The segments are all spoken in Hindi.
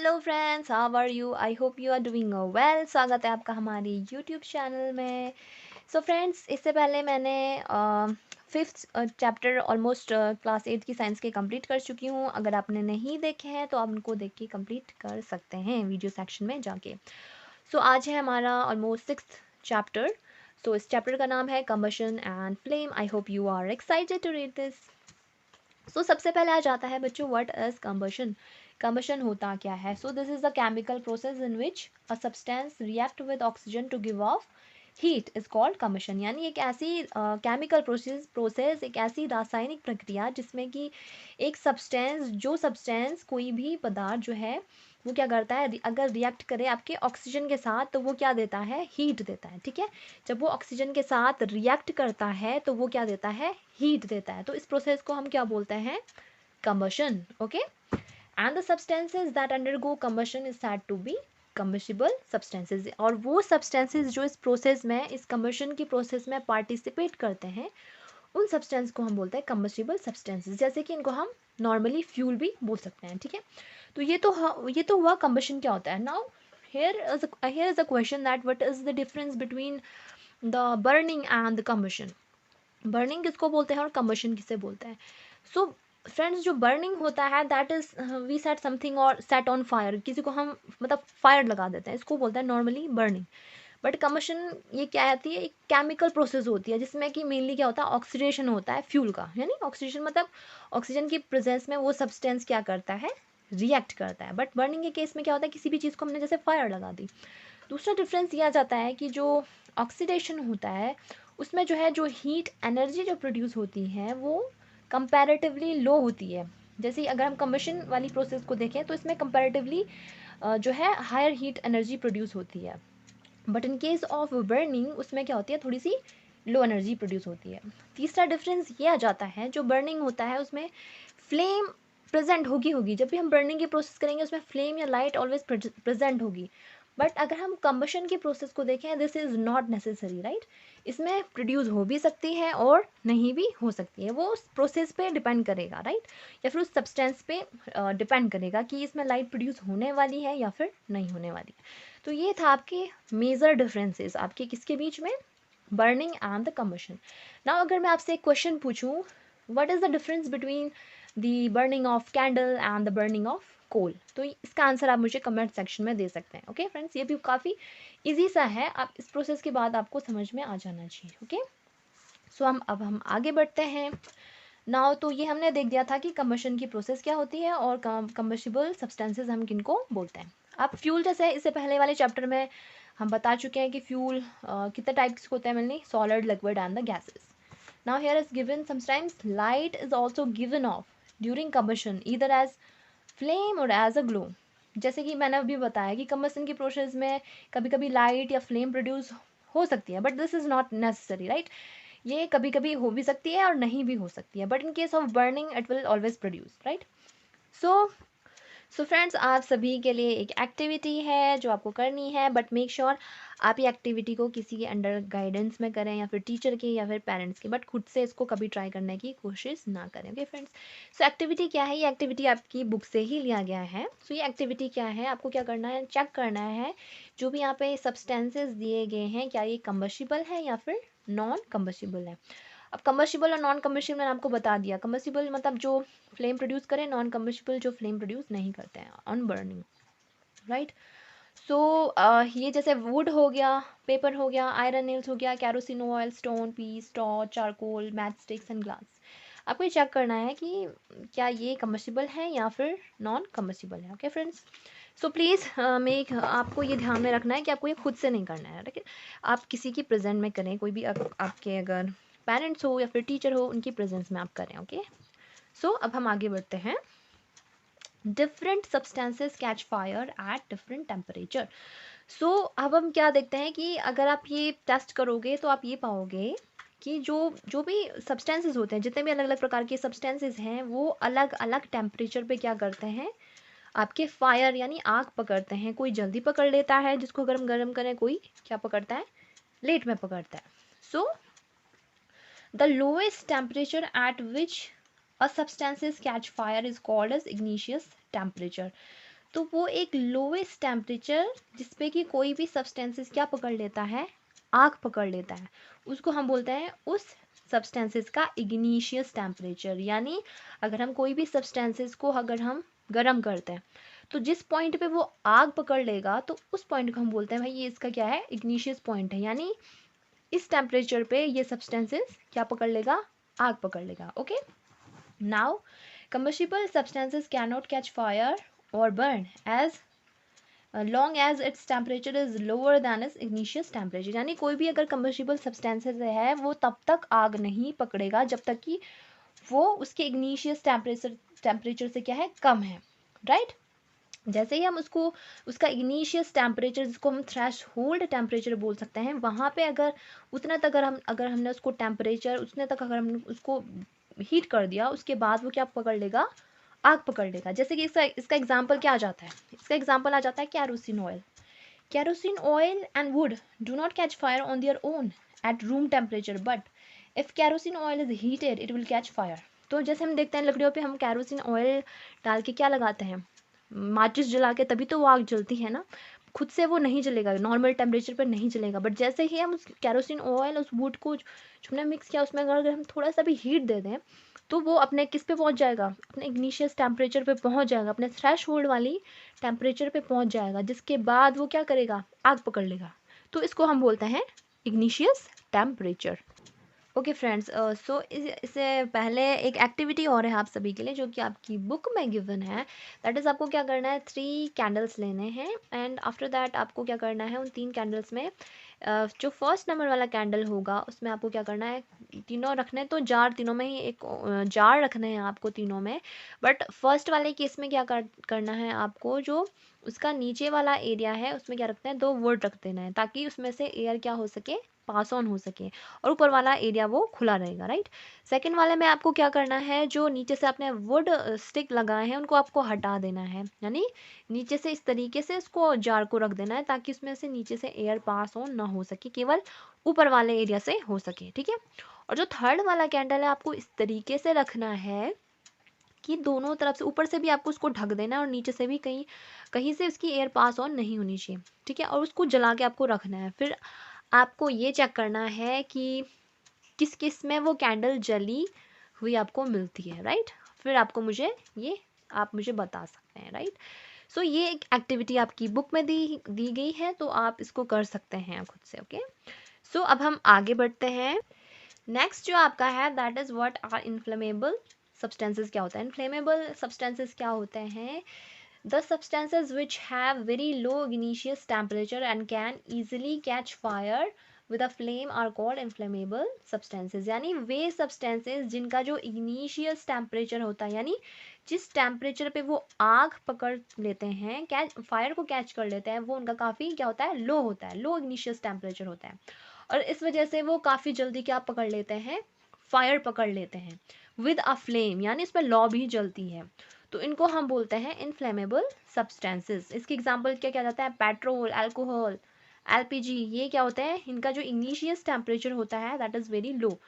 Hello friends, how are you? I hope you are doing well. स्वागत है आपका हमारे यूट्यूब चैनल में। सो फ्रेंड्स, इससे पहले मैंने फिफ्थ चैप्टर ऑलमोस्ट क्लास 8 की साइंस के कंप्लीट कर चुकी हूँ। अगर आपने नहीं देखे हैं तो आप उनको देख के कंप्लीट कर सकते हैं वीडियो सेक्शन में जाके। सो आज है हमारा ऑलमोस्ट सिक्स्थ चैप्टर। सो इस चैप्टर का नाम है combustion and flame. I hope you are excited to read this. सबसे पहले आ जाता है बच्चों, व्हाट इज कंबशन। कंबशन होता क्या है? So this is a chemical process in which a substance react with oxygen to give off heat is called combustion. यानी एक ऐसी केमिकल प्रोसेस एक ऐसी रासायनिक प्रक्रिया जिसमें कि एक सब्सटेंस कोई भी पदार्थ जो है वो क्या करता है, अगर रिएक्ट करे आपके ऑक्सीजन के साथ तो वो क्या देता है, हीट देता है। ठीक है, जब वो ऑक्सीजन के साथ रिएक्ट करता है तो वो क्या देता है, हीट देता है। तो इस प्रोसेस को हम क्या बोलते हैं, combustion. Okay, and the substances that undergo combustion is said to be combustible substances. और वो सब्सटेंसेस जो इस प्रोसेस में, इस कंबशन की प्रोसेस में पार्टिसिपेट करते हैं, उन सब्सटेंस को हम बोलते हैं कंबस्टिबल सब्सटेंसेस। जैसे कि इनको हम नॉर्मली फ्यूल भी बोल सकते हैं। ठीक है, तो ये तो हुआ कंबशन क्या होता है। Now here is a question that what is the difference between the burning and the combustion। Burning किसको बोलते हैं और कंबशन किसे बोलते हैं? सो फ्रेंड्स, जो बर्निंग होता है that is we set something और सेट ऑन फायर, किसी को हम मतलब फायर लगा देते हैं, इसको बोलते हैं नॉर्मली बर्निंग। बट कंबशन ये क्या आती है, एक केमिकल प्रोसेस होती है जिसमें कि मेनली क्या होता है, ऑक्सीडेशन होता है फ्यूल का। यानी ऑक्सीडेशन मतलब ऑक्सीजन की प्रेजेंस में वो सब्सटेंस क्या करता है, रिएक्ट करता है। बट बर्निंग के केस में क्या होता है, किसी भी चीज़ को हमने जैसे फायर लगा दी। दूसरा डिफरेंस यह आ जाता है कि जो ऑक्सीडेशन होता है उसमें जो है, जो हीट एनर्जी जो प्रोड्यूस होती है वो कंपैरेटिवली लो होती है। जैसे अगर हम कंबशन वाली प्रोसेस को देखें तो इसमें कंपैरेटिवली जो है हायर हीट एनर्जी प्रोड्यूस होती है। But in case of burning उसमें क्या होती है, थोड़ी सी लो एनर्जी प्रोड्यूस होती है। तीसरा डिफरेंस ये आ जाता है, जो बर्निंग होता है उसमें फ्लेम प्रेजेंट होगी जब भी हम बर्निंग की प्रोसेस करेंगे उसमें फ्लेम या लाइट ऑलवेज प्रेजेंट होगी। बट अगर हम कंबशन की प्रोसेस को देखें, this is not necessary, right. इसमें प्रोड्यूस हो भी सकती है और नहीं भी हो सकती है, वो उस प्रोसेस पे डिपेंड करेगा, राइट, या फिर उस सब्सटेंस पे डिपेंड करेगा कि इसमें लाइट प्रोड्यूस होने वाली है या फिर नहीं होने वाली है। तो ये था आपके मेजर डिफरेंसेस आपके किसके बीच में, burning and the combustion. Now अगर मैं आपसे एक क्वेश्चन पूछूं, what is the difference between the burning of candle and the burning of coal, तो इसका आंसर आप मुझे कमेंट सेक्शन में दे सकते हैं। ओके फ्रेंड्स, ये भी काफ़ी इजी सा है, आप इस प्रोसेस के बाद आपको समझ में आ जाना चाहिए। ओके, सो अब हम आगे बढ़ते हैं। नाउ तो ये हमने देख दिया था कि कंबशन की प्रोसेस क्या होती है और कंबशिबल सब्सटेंसेस हम किनको बोलते हैं। अब फ्यूल, जैसे इससे पहले वाले चैप्टर में हम बता चुके हैं कि फ्यूल कितने टाइप्स के होते हैं, mainly solid, liquid and the gases. Now here is given sometimes light is also given off during combustion either as flame और एज अ ग्लो। जैसे कि मैंने अभी बताया कि कंबशन की प्रोसेस में कभी कभी लाइट या फ्लेम प्रोड्यूस हो सकती है, but this is not necessary, right. ये कभी कभी हो भी सकती है और नहीं भी हो सकती है, but in case of burning it will always produce, right. So so friends, आप सभी के लिए एक एक्टिविटी है जो आपको करनी है, बट मेक श्योर आप ये एक्टिविटी को किसी के अंडर गाइडेंस में करें या फिर टीचर के या फिर पेरेंट्स के, बट खुद से इसको कभी ट्राई करने की कोशिश ना करें। ओके फ्रेंड्स, सो एक्टिविटी क्या है, ये एक्टिविटी आपकी बुक से ही लिया गया है। सो ये एक्टिविटी क्या है, आपको क्या करना है, चेक करना है जो भी यहाँ पे सब्सटेंसेस दिए गए हैं क्या ये कंबशिबल है या फिर नॉन कंबशिबल है। अब कंबशिबल और नॉन कंबशिबल मैंने आपको बता दिया। कंबशिबल मतलब जो फ्लेम प्रोड्यूस करें, नॉन कंबशिबल जो फ्लेम प्रोड्यूस नहीं करते हैं ऑन बर्निंग, राइट। सो ये जैसे वुड हो गया, पेपर हो गया, आयरन नेल्स हो गया, kerosene oil, stone piece, torch, charcoal, match sticks and glass. आपको ये चेक करना है कि क्या ये कंबशिबल है या फिर नॉन कंबशिबल है। Okay friends, so please make आपको ये ध्यान में रखना है कि आपको ये खुद से नहीं करना है, ठीक है। आप किसी की प्रेजेंट में करें, कोई भी आपके अगर पेरेंट्स हो या फिर टीचर हो उनकी प्रेजेंस में आप करें। ओके, सो अब हम आगे बढ़ते हैं। Different substances catch fire at different temperature. So अब हम क्या देखते हैं कि अगर आप ये टेस्ट करोगे तो आप ये पाओगे कि जो जो भी सब्सटेंसेस होते हैं, जितने भी अलग अलग प्रकार के सब्सटेंसेस हैं, वो अलग अलग टेम्परेचर पे क्या करते हैं, आपके फायर यानी आग पकड़ते हैं। कोई जल्दी पकड़ लेता है जिसको गर्म गर्म करें, कोई क्या पकड़ता है, लेट में पकड़ता है। So the lowest temperature at which a substances catch fire is called as igneous temperature। तो वो एक लोवेस्ट टेम्परेचर जिस पे कि कोई भी सब्सटेंसेस क्या पकड़ लेता है, आग पकड़ लेता है, उसको हम बोलते हैं उस सब्सटेंसेस का इग्निशियस टेम्परेचर। यानी अगर हम कोई भी सब्सटेंसेस को अगर हम गर्म करते हैं तो जिस पॉइंट पे वो आग पकड़ लेगा तो उस पॉइंट को हम बोलते हैं भाई ये इसका क्या है, इग्निशियस पॉइंट है। यानी इस टेम्परेचर पे ये सब्सटेंसेस क्या पकड़ लेगा, आग पकड़ लेगा। Okay, now combustible substances cannot catch fire or burn as long as its temperature is lower than its igneous temperature। यानी कोई भी अगर combustible substances है वो तब तक आग नहीं पकड़ेगा जब तक कि वो उसके igneous टेम्परेचर से क्या है, कम है, राइट। जैसे ही हम उसको उसका इग्निशियस टेम्परेचर जिसको हम थ्रेश होल्ड टेम्परेचर बोल सकते हैं, वहाँ पे अगर उतना तक अगर हमने उसको टेम्परेचर उतने तक अगर हमने उसको हीट कर दिया, उसके बाद वो क्या पकड़ लेगा, आग पकड़ लेगा। जैसे कि इसका एग्जाम्पल क्या आ जाता है, इसका एग्जाम्पल आ जाता है kerosene oil. Kerosene oil and would do not catch fire on their own at room temperature, but if kerosene oil is heated it will catch fire. तो जैसे हम देखते हैं लकड़ियों पे हम कैरोसिन ऑयल डाल के क्या लगाते हैं, माचिस जला के, तभी तो वो आग जलती है ना, खुद से वो नहीं जलेगा, नॉर्मल टेम्परेचर पर नहीं जलेगा। बट जैसे ही हम उस कैरोसिन ऑयल उस वुड को जो हमने मिक्स किया उसमें अगर हम थोड़ा सा भी हीट दे दें तो वो अपने किस पे पहुंच जाएगा, अपने इग्निशियस टेम्परेचर पे पहुंच जाएगा, अपने थ्रेश होल्ड वाली टेम्परेचर पे पहुंच जाएगा, जिसके बाद वो क्या करेगा, आग पकड़ लेगा। तो इसको हम बोलते हैं इग्निशियस टेम्परेचर। ओके फ्रेंड्स, सो इससे पहले एक एक्टिविटी और है आप सभी के लिए जो कि आपकी बुक में गिवन है। दैट इज़ आपको क्या करना है, 3 कैंडल्स लेने हैं एंड आफ्टर दैट आपको क्या करना है, उन 3 कैंडल्स में जो फर्स्ट नंबर वाला कैंडल होगा उसमें आपको क्या करना है, तीनों रखने तो जार, तीनों में ही एक जार रखने हैं आपको तीनों में। बट फर्स्ट वाले केस में क्या करना है आपको, जो उसका नीचे वाला एरिया है उसमें क्या रखना है, 2 वुड रख देना है ताकि उसमें से एयर क्या हो सके, पास ऑन हो सके, और ऊपर वाला एरिया वो खुला रहेगा, राइट। सेकंड वाले में आपको क्या करना है, जो नीचे से आपने वुड स्टिक लगाए हैं उनको आपको हटा देना है, यानी नीचे से इस तरीके से इसको जार को रख देना है ताकि उसमें से नीचे से एयर पास ऑन ना हो सके, केवल ऊपर वाले एरिया से हो सके, ठीक है। और जो थर्ड वाला कैंडल है आपको इस तरीके से रखना है कि दोनों तरफ से, ऊपर से भी आपको उसको ढक देना है और नीचे से भी कहीं कहीं से उसकी एयर पास ऑन नहीं होनी चाहिए, ठीक है। और उसको जला के आपको रखना है। फिर आपको ये चेक करना है कि किस किस में वो कैंडल जली हुई आपको मिलती है, राइट। फिर आपको आप मुझे बता सकते हैं, राइट। सो ये एक एक्टिविटी आपकी बुक में दी गई है तो आप इसको कर सकते हैं खुद से। ओके, सो अब हम आगे बढ़ते हैं। नेक्स्ट जो आपका है that is what are inflammable substances. क्या होता है इन्फ्लेमेबल सब्सटेंसेस, क्या होते हैं, the substances which have very low igneous temperature and can easily catch fire with a flame are called inflammable substances। यानी वे substances जिनका जो igneous temperature होता है, यानी जिस टेम्परेचर पे वो आग पकड़ लेते हैं, कैच फायर को कैच कर लेते हैं, वो उनका काफ़ी क्या होता है, लो होता है, लो igneous टेम्परेचर होता है। और इस वजह से वो काफ़ी जल्दी क्या पकड़ लेते हैं, फायर पकड़ लेते हैं विद अ फ्लेम, यानी इसमें लौ भी जलती है। तो इनको हम बोलते हैं इनफ्लेमेबल सब्सटेंसेस। इसकी एग्जांपल क्या क्या जाता है, पेट्रोल, अल्कोहल, एलपीजी, ये क्या होते हैं, इनका जो इग्निशियस टेम्परेचर होता है दैट इज़ वेरी लो,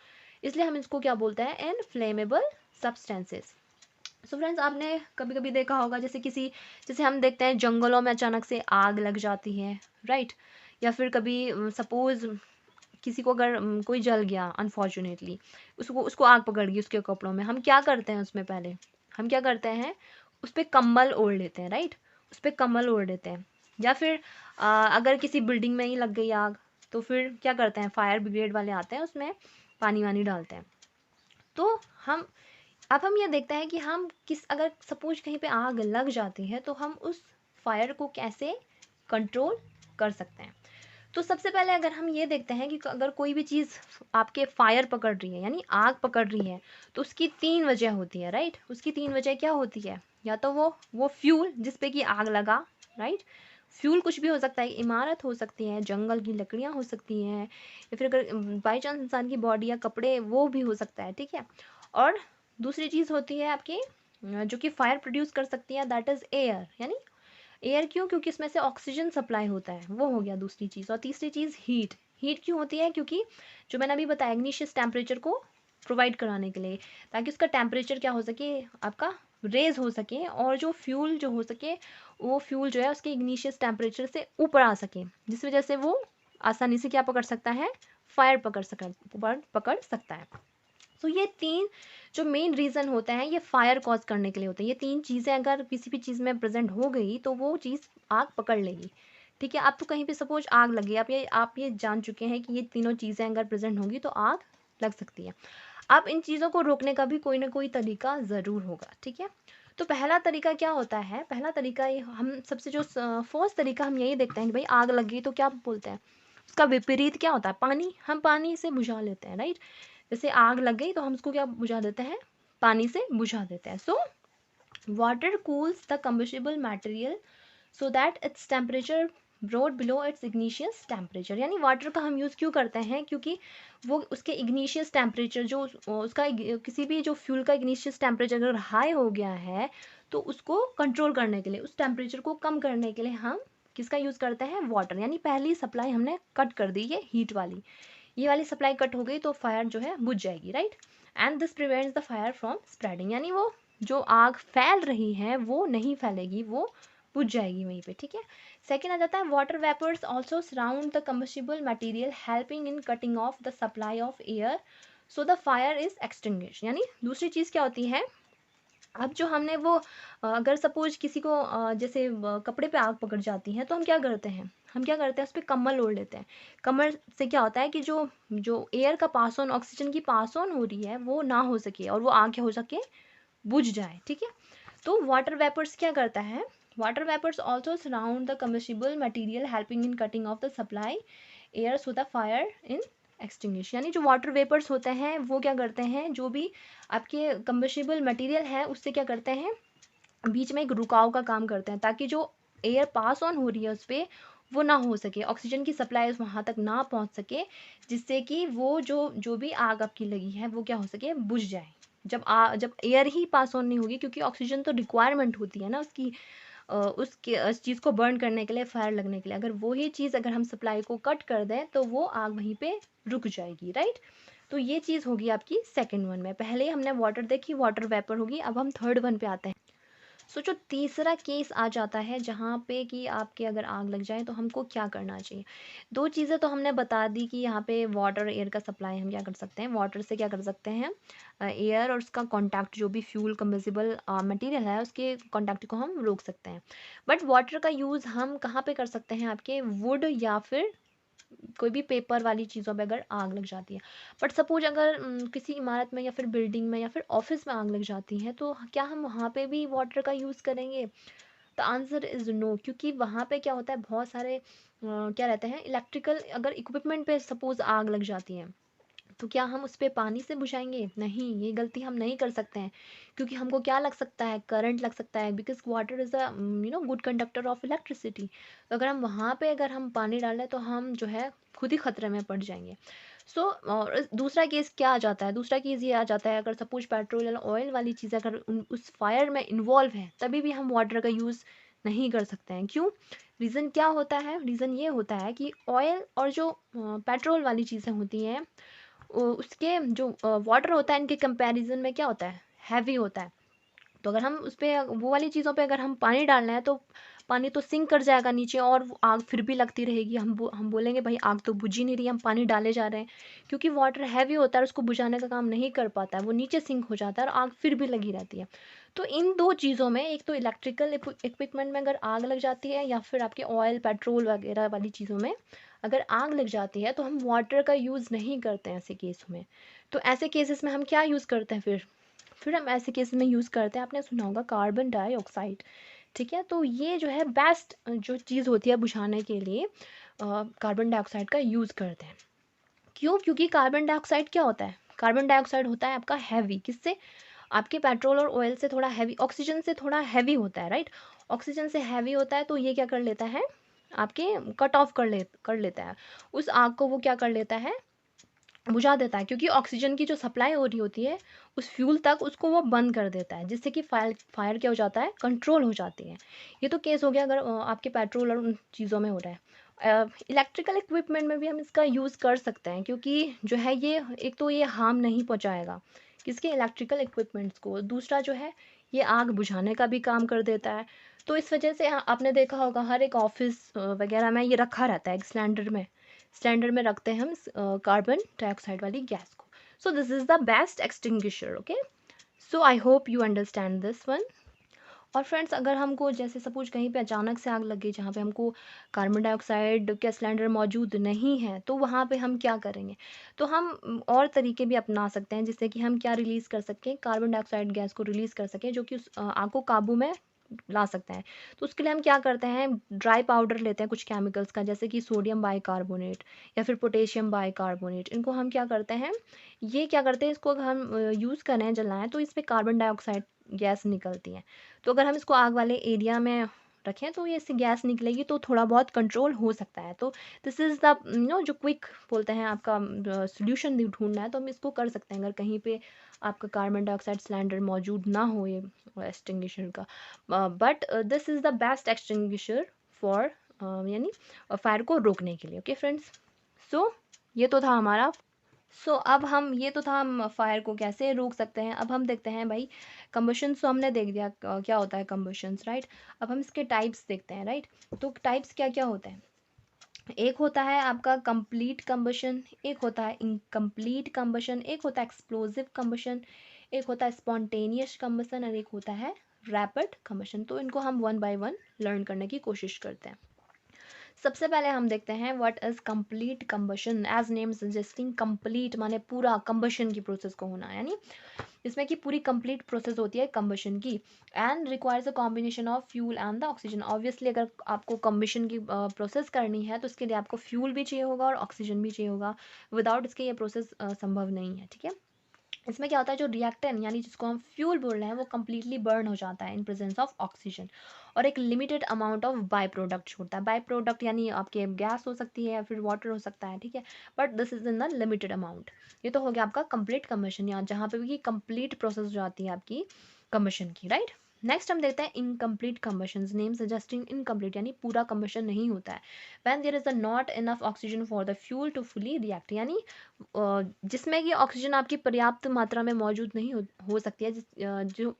इसलिए हम इसको क्या बोलते हैं, इनफ्लेमेबल सब्सटेंसेस। सो फ्रेंड्स, आपने कभी कभी देखा होगा जैसे हम देखते हैं जंगलों में अचानक से आग लग जाती है, राइट। या फिर कभी सपोज किसी को अगर कोई जल गया अनफॉर्चुनेटली, उसको उसको आग पकड़ गई उसके कपड़ों में, हम क्या करते हैं उसमें, पहले हम क्या करते हैं, उस पर कम्बल ओढ़ लेते हैं, राइट, उस पर कम्बल ओढ़ लेते हैं। या फिर अगर किसी बिल्डिंग में ही लग गई आग तो फिर क्या करते हैं, फायर ब्रिगेड वाले आते हैं, उसमें पानी वानी डालते हैं। तो हम अब हम ये देखते हैं कि हम अगर सपोज कहीं पे आग लग जाती है तो हम उस फायर को कैसे कंट्रोल कर सकते हैं। तो सबसे पहले अगर हम ये देखते हैं कि अगर कोई भी चीज़ आपके फायर पकड़ रही है, यानी आग पकड़ रही है, तो उसकी 3 वजह होती है, राइट। उसकी 3 वजह क्या होती है, या तो वो फ्यूल जिस पे कि आग लगा, राइट। फ्यूल कुछ भी हो सकता है, इमारत हो सकती है, जंगल की लकड़ियाँ हो सकती हैं, या फिर अगर बाई चांस इंसान की बॉडी या कपड़े, वो भी हो सकता है, ठीक है। और दूसरी चीज़ होती है आपकी जो कि फायर प्रोड्यूस कर सकती है, दैट इज़ एयर। यानी एयर क्यों, क्योंकि इसमें से ऑक्सीजन सप्लाई होता है, वो हो गया दूसरी चीज़। और तीसरी चीज़ हीट। हीट क्यों होती है, क्योंकि जो मैंने अभी बताया इग्निशियस टेम्परेचर को प्रोवाइड कराने के लिए, ताकि उसका टेम्परेचर क्या हो सके, आपका रेज हो सके और जो फ्यूल जो हो सके वो फ्यूल जो है उसके इग्निशियस टेम्परेचर से ऊपर आ सके, जिस वजह से वो आसानी से क्या पकड़ सकता है, फायर पकड़ सकता है। तो ये 3 जो मेन रीज़न होते हैं ये फायर कॉज़ करने के लिए होते हैं। ये 3 चीज़ें अगर किसी भी चीज़ में प्रेज़ेंट हो गई तो वो चीज़ आग पकड़ लेगी। ठीक है? आपको कहीं पे सपोज़ आग लगी, आप ये जान चुके हैं कि ये तीनों चीज़ें अगर प्रेज़ेंट होंगी तो आग लग सकती है। अब इन चीज़ों को रोकने का भी कोई ना कोई तरीका ज़रूर होगा। ठीक है? तो पहला तरीका क्या होता है? पहला तरीका ये हम सबसे जो फर्स्ट तरीका हम यही देखते हैं कि भाई आग लगी तो क्या बोलते हैं? उसका विपरीत क्या होता है? पानी। हम पानी से बुझा लेते हैं, राइट? जैसे आग लग गई तो हम उसको क्या बुझा देते हैं, पानी से बुझा देते हैं। So water cools the combustible material so that its temperature brought below its ignition temperature. यानी वाटर का हम यूज़ क्यों करते हैं, क्योंकि वो उसके इग्निशियस टेम्परेचर जो उसका किसी भी जो फ्यूल का इग्निशियस टेम्परेचर अगर हाई हो गया है तो उसको कंट्रोल करने के लिए, उस टेम्परेचर को कम करने के लिए हम किसका यूज़ करते हैं, वाटर। यानी पहली सप्लाई हमने कट कर दी, ये वाली सप्लाई कट हो गई तो फायर जो है बुझ जाएगी, right? And this prevents the fire from spreading. यानी वो जो आग फैल रही है वो नहीं फैलेगी, वो बुझ जाएगी वहीं पे। ठीक है? सेकेंड आ जाता है water vapours also surround the combustible material helping in cutting off the supply of air so the fire is extinguish. यानी दूसरी चीज़ क्या होती है, अब जो हमने वो अगर सपोज किसी को जैसे कपड़े पे आग पकड़ जाती है तो हम क्या करते हैं, उस पर कम्बल ओढ़ लेते हैं। कम्बल से क्या होता है कि जो जो एयर का पास ऑन, ऑक्सीजन की पास ऑन हो रही है वो ना हो सके और वो आग क्या हो सके, बुझ जाए। ठीक है? तो वाटर वेपर्स क्या करता है, water vapours also surround the combustible material helping in cutting off the supply air so the fire in extinguish. यानी जो वाटर वेपर्स होते हैं वो क्या करते हैं, जो भी आपके कम्बस्टिबल मटेरियल है उससे क्या करते हैं, बीच में एक रुकाव का काम करते हैं ताकि जो एयर पास ऑन हो रही है उस पर वो ना हो सके, ऑक्सीजन की सप्लाई वहाँ तक ना पहुँच सके, जिससे कि वो जो जो भी आग आपकी लगी है वो क्या हो सके, बुझ जाए। जब एयर ही पास ऑन नहीं होगी, क्योंकि ऑक्सीजन तो रिक्वायरमेंट होती है ना उसकी, उस चीज़ को बर्न करने के लिए, फायर लगने के लिए, अगर वही चीज़ अगर हम सप्लाई को कट कर दें तो वो आग वहीं पे रुक जाएगी, राइट? तो ये चीज़ होगी आपकी सेकंड वन में। पहले हमने वाटर देखी, वाटर वेपर होगी, अब हम थर्ड वन पे आते हैं। सो जो तीसरा केस आ जाता है जहाँ पे कि आपके अगर आग लग जाए तो हमको क्या करना चाहिए। दो चीज़ें तो हमने बता दी कि यहाँ पे वाटर एयर का सप्लाई हम क्या कर सकते हैं, वाटर से क्या कर सकते हैं, एयर और उसका कांटेक्ट जो भी फ्यूल कम्बस्टिबल मटेरियल है उसके कांटेक्ट को हम रोक सकते हैं। बट वाटर का यूज़ हम कहाँ पे कर सकते हैं, आपके वुड या फिर कोई भी पेपर वाली चीज़ों पे अगर आग लग जाती है। बट सपोज अगर किसी इमारत में या फिर बिल्डिंग में या फिर ऑफिस में आग लग जाती है तो क्या हम वहाँ पे भी वाटर का यूज़ करेंगे? द आंसर इज़ नो, क्योंकि वहाँ पे क्या होता है, बहुत सारे क्या रहते हैं, इलेक्ट्रिकल अगर इक्विपमेंट पे सपोज आग लग जाती है तो क्या हम उस पे पानी से बुझाएंगे? नहीं, ये गलती हम नहीं कर सकते हैं, क्योंकि हमको क्या लग सकता है, करंट लग सकता है, because water is a good conductor of electricity. तो अगर हम वहाँ पे अगर हम पानी डालें तो हम जो है खुद ही खतरे में पड़ जाएंगे। सो और दूसरा केस क्या आ जाता है, दूसरा केस ये आ जाता है, अगर सपोज पेट्रोल या ऑयल वाली चीज़ अगर उस फायर में इन्वॉल्व है तभी भी हम वाटर का यूज़ नहीं कर सकते हैं। क्यों? रीज़न क्या होता है, रीज़न ये होता है कि ऑयल और जो पेट्रोल वाली चीज़ें होती हैं उसके जो वाटर होता है इनके कंपैरिजन में क्या होता है, हैवी होता है। तो अगर हम उस पे वो वाली चीज़ों पे अगर हम पानी डाल रहे हैं तो पानी तो सिंक कर जाएगा नीचे और वो आग फिर भी लगती रहेगी। हम बोलेंगे भाई आग तो बुझ ही नहीं रही, हम पानी डाले जा रहे हैं, क्योंकि वाटर हैवी होता है और उसको बुझाने का काम नहीं कर पाता है, वो नीचे सिंक हो जाता है और आग फिर भी लगी रहती है। तो इन दो चीज़ों में, एक तो इलेक्ट्रिकल इक्विपमेंट में अगर आग लग जाती है या फिर आपके ऑयल पेट्रोल वगैरह वाली चीज़ों में अगर आग लग जाती है तो हम वाटर का यूज़ नहीं करते हैं ऐसे केस में। तो ऐसे केसेस में हम क्या यूज़ करते हैं फिर हम ऐसे केसेस में यूज़ करते हैं, आपने सुना होगा कार्बन डाइऑक्साइड। ठीक है? तो ये जो है बेस्ट जो चीज़ होती है बुझाने के लिए कार्बन डाइऑक्साइड का यूज़ करते हैं। क्यों? क्योंकि कार्बन डाइऑक्साइड क्या होता है? कार्बन डाइऑक्साइड होता है आपका हैवी, किससे? आपके पेट्रोल और ऑयल से थोड़ा हैवी, ऑक्सीजन से थोड़ा हैवी होता है, राइट? ऑक्सीजन से हैवी होता है तो ये क्या कर लेता है, आपके कट ऑफ कर लेता है। उस आग को वो क्या कर लेता है, बुझा देता है, क्योंकि ऑक्सीजन की जो सप्लाई हो रही होती है उस फ्यूल तक उसको वो बंद कर देता है, जिससे कि फायर क्या हो जाता है, कंट्रोल हो जाती है। ये तो केस हो गया अगर आपके पेट्रोल और उन चीज़ों में हो रहा है। इलेक्ट्रिकल इक्विपमेंट में भी हम इसका यूज़ कर सकते हैं, क्योंकि जो है ये एक तो ये हार्म नहीं पहुंचाएगा किसके, इलेक्ट्रिकल इक्विपमेंट्स को, दूसरा जो है ये आग बुझाने का भी काम कर देता है। तो इस वजह से आपने देखा होगा हर एक ऑफिस वगैरह में ये रखा रहता है एक सिलेंडर में रखते हैं हम कार्बन डाइऑक्साइड वाली गैस को। So this is the best extinguisher. Okay, so I hope you understand this one. और फ्रेंड्स, अगर हमको जैसे सपोज कहीं पे अचानक से आग लग गई जहाँ पे हमको कार्बन डाइऑक्साइड का सिलेंडर मौजूद नहीं है, तो वहाँ पे हम क्या करेंगे? तो हम और तरीके भी अपना सकते हैं जिससे कि हम क्या रिलीज़ कर सकें, कार्बन डाइऑक्साइड गैस को रिलीज़ कर सकें, जो कि उस आग को काबू में ला सकते हैं। तो उसके लिए हम क्या करते हैं, ड्राई पाउडर लेते हैं कुछ केमिकल्स का, जैसे कि सोडियम बाइकार्बोनेट या फिर पोटेशियम बाइकार्बोनेट। इनको हम क्या करते हैं, ये क्या करते हैं, इसको अगर हम यूज़ करें, जलाएं, तो इसमें कार्बन डाइऑक्साइड गैस निकलती है। तो अगर हम इसको आग वाले एरिया में रखें तो ये इससे गैस निकलेगी, तो थोड़ा बहुत कंट्रोल हो सकता है। तो दिस इज़ द जो क्विक बोलते हैं, आपका सोल्यूशन ढूंढना है तो हम इसको कर सकते हैं अगर कहीं पे आपका कार्बन डाइऑक्साइड सिलेंडर मौजूद ना हो ये एक्सटिंग्विशर का। But this is the best extinguisher for यानी फायर को रोकने के लिए। ओके फ्रेंड्स, सो ये तो था हमारा। अब हम ये तो था हम फायर को कैसे रोक सकते हैं। अब हम देखते हैं भाई, कम्बशन तो हमने देख दिया क्या होता है कम्बशंस, राइट। अब हम इसके टाइप्स देखते हैं, राइट। तो टाइप्स क्या क्या होते हैं, एक होता है आपका कंप्लीट कम्बशन, एक होता है इनकम्प्लीट कम्बशन, एक होता है एक्सप्लोजिव कम्बशन, एक होता है स्पॉन्टेनियस कम्बशन और एक होता है रैपिड कम्बशन। तो इनको हम वन बाय वन लर्न करने की कोशिश करते हैं। सबसे पहले हम देखते हैं what is complete combustion. As name suggesting, complete माने पूरा, कंबशन की प्रोसेस को होना, यानी इसमें की पूरी कंप्लीट प्रोसेस होती है कंबशन की। And requires a combination of fuel and the oxygen. Obviously अगर आपको कंबशन की प्रोसेस करनी है तो इसके लिए आपको फ्यूल भी चाहिए होगा और ऑक्सीजन भी चाहिए होगा। विदाउट इसके ये प्रोसेस संभव नहीं है, ठीक है। इसमें क्या होता है, जो रिएक्टेंट यानी जिसको हम फ्यूल बोल रहे हैं वो कम्प्लीटली बर्न हो जाता है इन प्रेजेंस ऑफ ऑक्सीजन, और एक limited amount of by product छोड़ता है। बाय प्रोडक्ट यानी आपके गैस हो सकती है या फिर वाटर हो सकता है, ठीक है, but this is in the limited amount. ये तो हो गया आपका कंप्लीट कम्बशन, या जहाँ पे भी कंप्लीट प्रोसेस हो जाती है आपकी कम्बशन की, राइट। नेक्स्ट हम देखते हैं incomplete combustion. Name suggesting incomplete यानी पूरा कम्बशन नहीं होता है। When there is not enough oxygen for the fuel to fully react, यानी जिसमें कि ऑक्सीजन आपकी पर्याप्त मात्रा में मौजूद नहीं हो सकती है, जो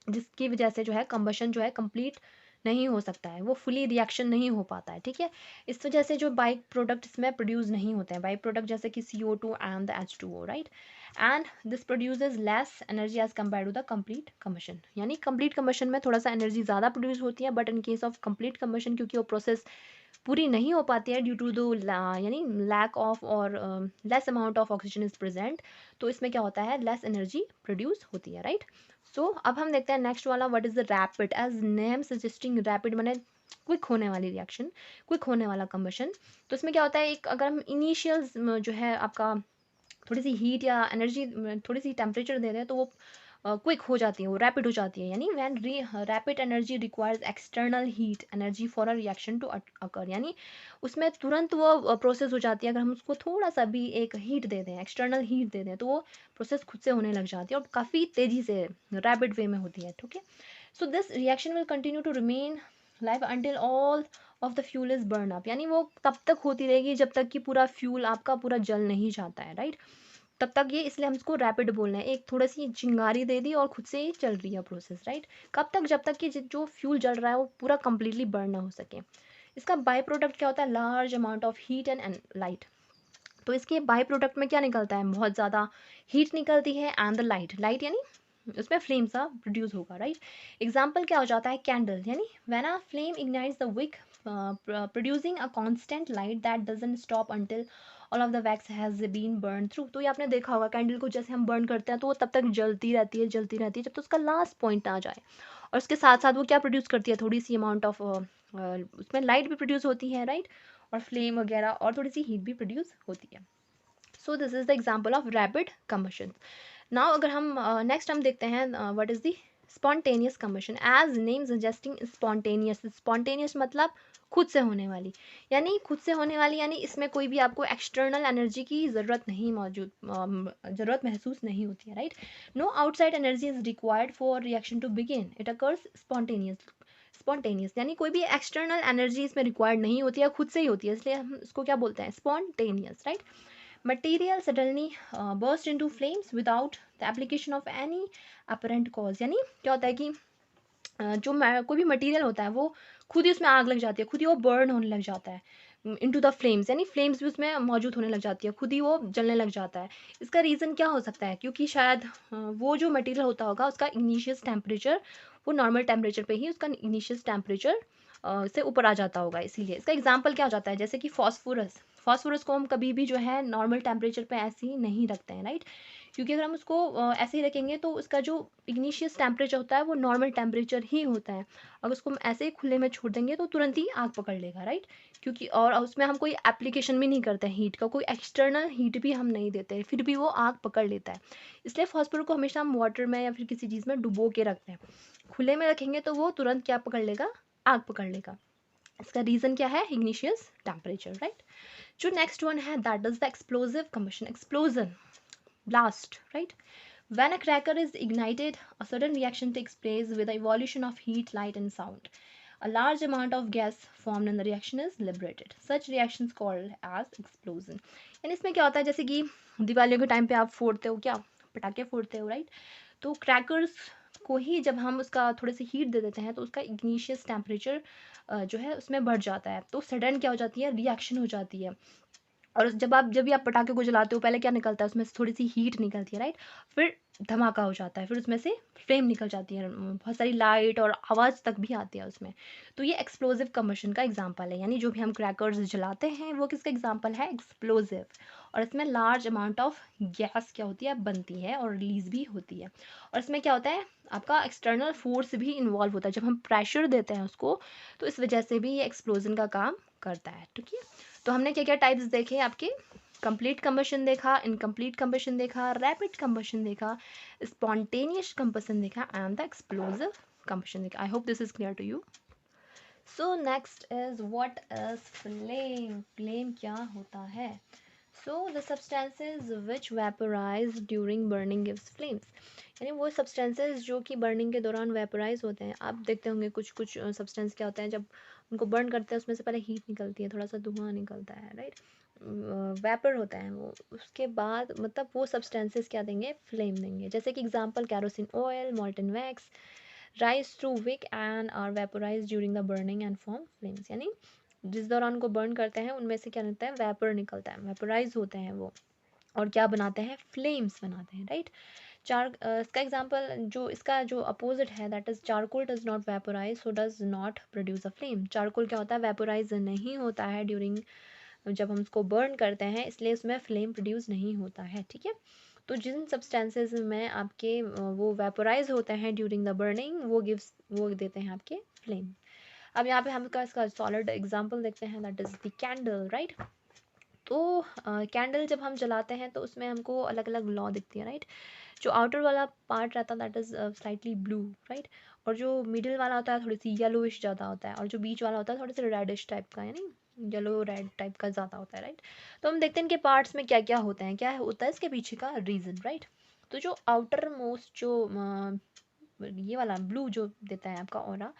जिसकी वजह से जो है कम्बशन जो है कंप्लीट नहीं हो सकता है, वो फुली रिएक्शन नहीं हो पाता है, ठीक है। इस वजह से जो बाई प्रोडक्ट इसमें प्रोड्यूस नहीं होते हैं, बाई प्रोडक्ट जैसे कि CO2 and the H2O, right. And this produces less energy as compare to the complete combustion, यानी कंप्लीट कम्बशन में थोड़ा सा एनर्जी ज़्यादा प्रोड्यूस होती है, but in case of complete combustion क्योंकि वो प्रोसेस पूरी नहीं हो पाती है ड्यू टू दो यानी लैक ऑफ और less amount of oxygen is present, तो इसमें क्या होता है, लेस एनर्जी प्रोड्यूस होती है, राइट। सो अब हम देखते हैं नेक्स्ट वाला, what is the rapid. As name suggesting, rapid माने क्विक होने वाली रिएक्शन, क्विक होने वाला कम्बशन। तो इसमें क्या होता है, एक अगर हम इनिशियल जो है आपका थोड़ी सी हीट या एनर्जी, थोड़ी सी टेम्परेचर दे रहे हैं, तो वो क्विक हो जाती है, वो रैपिड हो जाती है। यानी when rapid energy requires external heat energy for a reaction to occur, यानी उसमें तुरंत वो प्रोसेस हो जाती है। अगर हम उसको थोड़ा सा भी एक हीट दे दें, एक्सटर्नल हीट दे दें, तो वो प्रोसेस खुद से होने लग जाती है और काफ़ी तेज़ी से रैपिड वे में होती है, ठीक है। So this reaction will continue to remain life until all of the fuel is burn up, यानी वो तब तक होती रहेगी जब तक कि पूरा फ्यूल आपका पूरा जल नहीं जाता है, राइट। तब तक ये, इसलिए हम इसको रैपिड बोल रहे हैं, एक थोड़ी सी चिंगारी दे दी और खुद से ही चल रही है प्रोसेस, राइट। कब तक, जब तक कि जो फ्यूल जल रहा है वो पूरा कंप्लीटली बर्न ना हो सके। इसका बाय प्रोडक्ट क्या होता है, large amount of heat and light. तो इसके बाय प्रोडक्ट में क्या निकलता है, बहुत ज़्यादा हीट निकलती है एंड द लाइट, लाइट यानी उसमें फ्लेम सा प्रोड्यूस होगा, राइट। एग्जाम्पल क्या हो जाता है, कैंडल, यानी when a flame ignites the wick producing a constant light that doesn't stop until all of the wax has been burn through. तो ये आपने देखा होगा, कैंडल को जैसे हम बर्न करते हैं तो वो तब तक जलती रहती है, जलती रहती है जब तक उसका लास्ट पॉइंट आ जाए। और उसके साथ साथ वो क्या प्रोड्यूस करती है, थोड़ी सी अमाउंट ऑफ उसमें लाइट भी प्रोड्यूस होती है, राइट, और फ्लेम वगैरह और थोड़ी सी हीट भी प्रोड्यूस होती है। So this is the example of rapid combustion. Now अगर हम नेक्स्ट हम देखते हैं what is the spontaneous combustion. As name suggesting spontaneous, spontaneous मतलब खुद से होने वाली, यानी खुद से होने वाली, यानी इसमें कोई भी आपको एक्सटर्नल एनर्जी की ज़रूरत नहीं मौजूद, ज़रूरत महसूस नहीं होती है, right. No outside energy is required for reaction to begin, it occurs spontaneous यानी कोई भी एक्सटर्नल एनर्जी इसमें रिक्वायर्ड नहीं होती है, खुद से ही होती है, इसलिए हम इसको क्या बोलते हैं, spontaneous, right. Material suddenly burst into flames without the application of any apparent cause, यानी क्या होता है कि कोई भी मटेरियल होता है वो खुद ही उसमें आग लग जाती है, खुद ही वो बर्न होने लग जाता है इनटू द फ्लेम्स, यानी फ्लेम्स भी उसमें मौजूद होने लग जाती है, खुद ही वो जलने लग जाता है। इसका रीज़न क्या हो सकता है? क्योंकि शायद वो जो मटेरियल होता होगा उसका इनिशियल टेम्परेचर वो नॉर्मल टेम्परेचर पे ही उसका इनिशियल टेम्परेचर से ऊपर आ जाता होगा, इसीलिए। इसका एग्जाम्पल क्या हो जाता है? जैसे कि फॉस्फोरस, फॉस्फोरस को हम कभी भी जो है नॉर्मल टेम्परेचर पे ऐसे ही नहीं रखते हैं, राइट? क्योंकि अगर हम उसको ऐसे ही रखेंगे तो उसका जो इग्निशियस टेम्परेचर होता है वो नॉर्मल टेम्परेचर ही होता है। अगर उसको हम ऐसे ही खुले में छोड़ देंगे तो तुरंत ही आग पकड़ लेगा, राइट? क्योंकि और उसमें हम कोई एप्लीकेशन भी नहीं करते हैं हीट का, कोई एक्सटर्नल हीट भी हम नहीं देते हैं, फिर भी वो आग पकड़ लेता है। इसलिए फॉस्फोरस को हमेशा हम वाटर में या फिर किसी चीज़ में डुबो के रखते हैं। खुले में रखेंगे तो वो तुरंत क्या पकड़ लेगा? आग पकड़ लेगा। इसका रीज़न क्या है? Igneous temperature, right? जो नेक्स्ट वन है that is the explosive combustion, explosion, blast, right? When a cracker is ignited, a sudden reaction takes place with the evolution of heat, light, and sound. A large amount of gas formed and the reaction is liberated. Such reactions called as explosion. यानी इसमें क्या होता है? जैसे कि दिवालियों के टाइम पे आप फोड़ते हो क्या? पटाखे फोड़ते हो, राइट? तो क्रैकर्स को ही जब हम उसका थोड़े से हीट दे देते हैं तो उसका इग्निशियस टेम्परेचर जो है उसमें बढ़ जाता है, तो सडन क्या हो जाती है? रिएक्शन हो जाती है। और जब भी आप पटाखे को जलाते हो पहले क्या निकलता है? उसमें से थोड़ी सी हीट निकलती है, राइट? फिर धमाका हो जाता है, फिर उसमें से फ्लेम निकल जाती है, बहुत सारी लाइट और आवाज़ तक भी आती है उसमें। तो ये एक्सप्लोसिव कम्बशन का एग्जांपल है, यानी जो भी हम क्रैकर्स जलाते हैं वो किसका एग्जांपल है? एक्सप्लोसिव। और इसमें लार्ज अमाउंट ऑफ गैस क्या होती है? बनती है और रिलीज भी होती है। और इसमें क्या होता है? आपका एक्सटर्नल फोर्स भी इन्वॉल्व होता है, जब हम प्रेशर देते हैं उसको तो इस वजह से भी ये एक्सप्लोजन का काम करता है, ठीक है? तो हमने क्या क्या टाइप्स देखे आपके? कंप्लीट कंबशन देखा, इनकम्प्लीट कंबशन देखा, रैपिड कंबशन देखा, स्पॉन्टेनियस कंबशन देखा एंड द एक्सप्लोसिव कंबशन देखा। I hope this is clear to you. So next is what is flame. Flame क्या होता है? So the substances which vaporize during burning gives flames, यानी वो सब्सटेंसेज जो कि बर्निंग के दौरान वेपोराइज होते हैं। आप देखते होंगे कुछ कुछ सब्सटेंस क्या होते हैं, जब उनको बर्न करते हैं उसमें से पहले हीट निकलती है, थोड़ा सा धुआं निकलता है, राइट? वेपर होता है वो, उसके बाद मतलब वो सब्सटेंसेस क्या देंगे? फ्लेम देंगे। जैसे कि example kerosene oil, molten wax rise through wick and are vaporized during the burning and form flames, यानी जिस दौरान उनको बर्न करते हैं उनमें से क्या निकलता है? वेपर निकलता है, वेपराइज होते हैं वो, और क्या बनाते हैं? फ्लेम्स बनाते हैं, राइट? इसका एग्जांपल जो इसका जो अपोजिट है that is charcoal does not vaporise so does not produce a flame. Charcoal क्या होता है? वेपोराइज नहीं होता है ड्यूरिंग जब हम उसको बर्न करते हैं, इसलिए उसमें फ्लेम प्रोड्यूस नहीं होता है, ठीक है? तो जिन सब्सटेंसेस में आपके वो वेपोराइज होते हैं ड्यूरिंग द बर्निंग वो देते हैं आपके फ्लेम। अब यहाँ पे हम इसका सॉलिड एग्जांपल देखते हैं that is the candle, right? तो कैंडल जब हम जलाते हैं तो उसमें हमको अलग अलग लॉ दिखती है, राइट? जो आउटर वाला पार्ट रहता है that is slightly blue, right? और जो मिडिल वाला होता है थोड़ी सी येलोइश ज़्यादा होता है, और जो बीच वाला होता है थोड़ा सा रेडिश टाइप का, यानी येलो रेड टाइप का ज़्यादा होता है, राइट? तो हम देखते हैं इनके पार्ट्स में क्या क्या होते हैं, क्या होता है इसके पीछे का रीज़न, राइट? तो जो आउटर मोस्ट जो ये वाला ब्लू जो देता है आपका ऑरा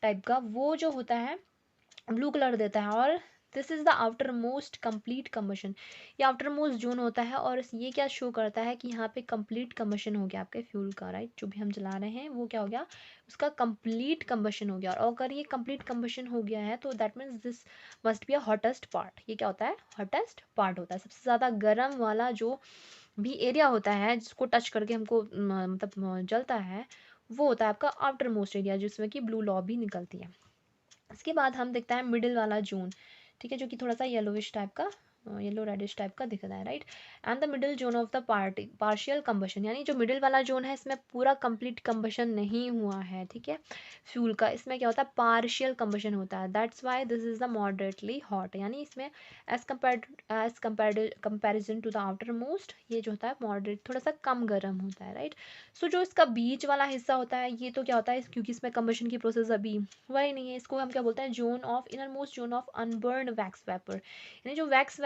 टाइप का, वो जो होता है ब्लू कलर देता है, और this is the outer most complete combustion. ये आउटर मोस्ट जोन होता है और ये क्या शो करता है कि यहाँ पे कंप्लीट कम्बशन हो गया आपके फ्यूल का, राइट? जो भी हम जला रहे हैं वो क्या हो गया? उसका कंप्लीट कम्बशन हो गया। और अगर ये कंप्लीट कम्बशन हो गया है तो that means this must be a hottest part. ये क्या होता है? हॉटेस्ट पार्ट होता है, सबसे ज़्यादा गर्म वाला जो भी एरिया होता है जिसको टच करके हमको मतलब जलता है, वो होता है आपका आउटर मोस्ट एरिया, जिसमें कि ब्लू लॉ भी निकलती है। इसके बाद हम देखते हैं मिडिल वाला जोन, ठीक है? जो कि थोड़ा सा येलोविश टाइप का, येलो रेडिश टाइप का दिख रहा है, right? And the middle zone of the partial combustion, यानी जो मिडिल वाला जोन है इसमें पूरा कंप्लीट कंबशन नहीं हुआ है, ठीक है? फ्यूल का इसमें क्या होता है? पार्शियल कंबशन होता है, that's why this is the moderately hot, यानी इसमें comparison to the outermost ये जो होता है मॉडरेट, थोड़ा सा कम गर्म होता है, राइट? सो जो इसका बीच वाला हिस्सा होता है ये तो क्या होता है, क्योंकि इसमें कंबशन की प्रोसेस अभी हुआ ही नहीं है, इसको हम क्या बोलते हैं? Zone of inner most zone of unburn wax vapour, यानी जो वैक्स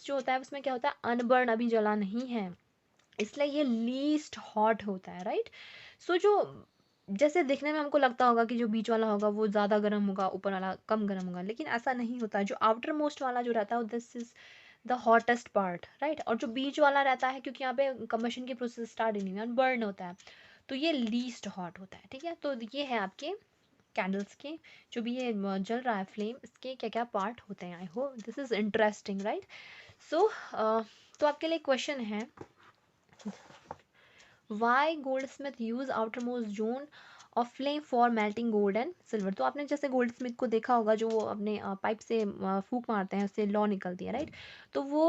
जो होता है उसमें क्या होता है? अनबर्न, अभी जला नहीं है, इसलिए ये लीस्ट हॉट होता है, राइट? सो जो जैसे देखने में हमको लगता होगा कि जो बीच वाला होगा वो ज़्यादा गर्म होगा, ऊपर वाला कम गर्म होगा, लेकिन ऐसा नहीं होता है। जो आउटर मोस्ट वाला जो रहता है this is the hottest part, right. और जो बीच वाला रहता है, क्योंकि यहाँ पे कंबशन की प्रोसेस स्टार्ट ही नहीं है, बर्न होता है, तो ये लीस्ट हॉट होता है, ठीक है। तो ये है आपके कैंडल्स के, जो भी ये जल रहा है फ्लेम, इसके क्या क्या पार्ट होते हैं। I hope this is interesting, right. So तो आपके लिए क्वेश्चन है, why goldsmith use outermost zone of flame for melting gold and silver. तो आपने जैसे गोल्ड स्मिथ को देखा होगा, जो वो अपने पाइप से फूंक मारते हैं, उससे लॉ निकलती है, राइट। तो वो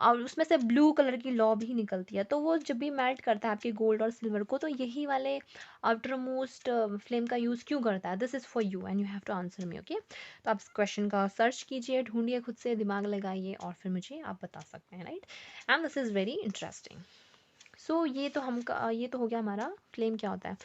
उसमें से ब्लू कलर की लॉ भी निकलती है। तो वो जब भी मेल्ट करता है आपके गोल्ड और सिल्वर को, तो यही वाले आउटर मोस्ट फ्लेम का यूज़ क्यों करता है। This is for you and you have to answer me, okay. तो आप इस क्वेश्चन का सर्च कीजिए, ढूंढिए खुद से, दिमाग लगाइए, और फिर मुझे आप बता सकते हैं, right. And this is very interesting. So ये तो हो गया हमारा फ्लेम क्या होता है।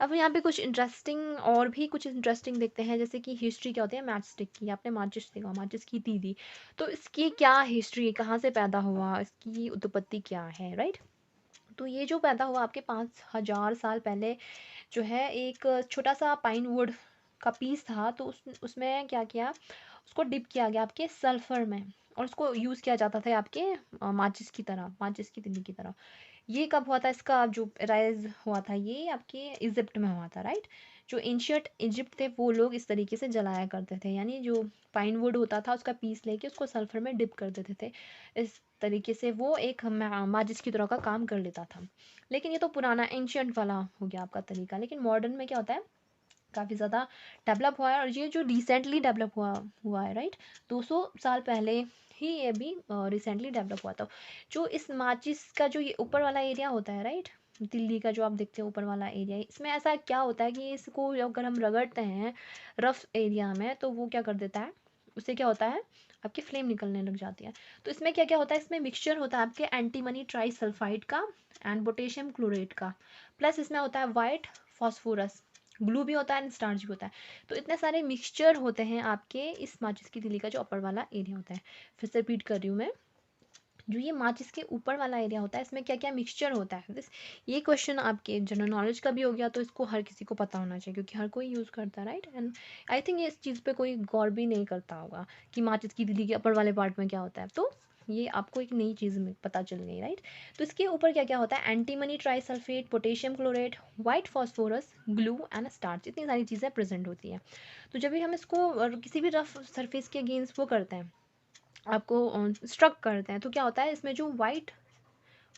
अब यहाँ पे कुछ इंटरेस्टिंग, और भी कुछ इंटरेस्टिंग देखते हैं, जैसे कि हिस्ट्री क्या होती है मैच स्टिक की। आपने माचिस देखा, माचिस की तीली, तो इसकी क्या हिस्ट्री, कहाँ से पैदा हुआ, इसकी उत्पत्ति क्या है, राइट। तो ये जो पैदा हुआ आपके 5000 साल पहले, जो है एक छोटा सा पाइन वुड का पीस था, तो उसमें क्या किया, उसको डिप किया गया आपके सल्फर में, और उसको यूज़ किया जाता था आपके माचिस की तरह, माचिस की तिल्ली की तरह। ये कब हुआ था, इसका जो राइज हुआ था, ये आपके इजिप्ट में हुआ था, राइट। जो एंशियंट इजिप्ट थे, वो लोग इस तरीके से जलाया करते थे, यानी जो पाइन वुड होता था, उसका पीस लेके उसको सल्फर में डिप कर देते थे। इस तरीके से वो एक माचिस की तरह का काम कर लेता था। लेकिन ये तो पुराना एंशियंट वाला हो गया आपका तरीका। लेकिन मॉडर्न में क्या होता है, काफ़ी ज़्यादा डेवलप हुआ है, और ये जो रिसेंटली डेवलप हुआ हुआ है, राइट। 200 साल पहले ही ये भी रिसेंटली डेवलप हुआ था। जो इस माचिस का जो ये ऊपर वाला एरिया होता है, राइट, दिल्ली का जो आप देखते हैं ऊपर वाला एरिया, इसमें ऐसा क्या होता है कि इसको अगर हम रगड़ते हैं रफ एरिया में, तो वो क्या कर देता है, उससे क्या होता है, आपकी फ्लेम निकलने लग जाती है। तो इसमें क्या क्या होता है, इसमें मिक्सचर होता है आपके एंटीमनी ट्राइसल्फाइड का एंड पोटेशियम क्लोरेट का, प्लस इसमें होता है वाइट फॉस्फोरस, ग्लू भी होता है एंड स्टार्च भी होता है। तो इतने सारे मिक्सचर होते हैं आपके इस माचिस की तीली का, जो अपर वाला एरिया होता है। फिर से रिपीट कर रही हूँ मैं, जो ये माचिस के ऊपर वाला एरिया होता है, इसमें क्या क्या मिक्सचर होता है। दिस ये क्वेश्चन आपके जनरल नॉलेज का भी हो गया, तो इसको हर किसी को पता होना चाहिए, क्योंकि हर कोई यूज़ करता है, राइट। एंड आई थिंक इस चीज़ पे कोई गौर भी नहीं करता होगा कि माचिस की तीली के अपर वाले पार्ट में क्या होता है। तो ये आपको एक नई चीज़ में पता चल गई, राइट। तो इसके ऊपर क्या क्या होता है, antimony trisulphate, potassium chlorate, white phosphorus, glue and starch, इतनी सारी चीज़ें प्रेजेंट होती है। तो जब भी हम इसको किसी भी रफ सरफेस के अगेंस्ट वो करते हैं, आपको स्ट्रक करते हैं, तो क्या होता है, इसमें जो वाइट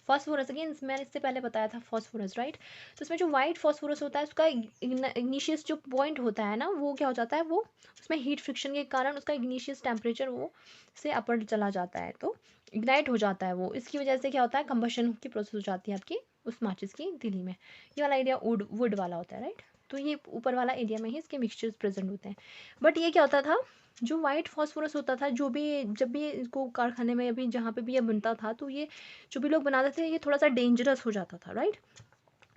फॉस्फोरस, अगेन मैंने इससे पहले बताया था फॉस्फोरस, राइट। तो इसमें जो वाइट फॉस्फोरस होता है, उसका इग्निशियस जो पॉइंट होता है ना, वो क्या हो जाता है, वो उसमें हीट फ्रिक्शन के कारण उसका इग्निशियस टेम्परेचर वो से अपर चला जाता है, तो इग्नाइट हो जाता है वो। इसकी वजह से क्या होता है, कंबशन की प्रोसेस हो जाती है आपकी उस माचिस की तीली में। ये वाला एरिया वुड वाला होता है, राइट। तो ये ऊपर वाला एरिया में ही इसके मिक्सचर्स प्रेजेंट होते हैं। बट ये क्या होता था, जो वाइट फॉस्फोरस होता था, जो भी जब भी इसको कारखाने में अभी जहाँ पे भी ये बनता था, तो ये जो भी लोग बनाते थे, ये थोड़ा सा डेंजरस हो जाता था, राइट।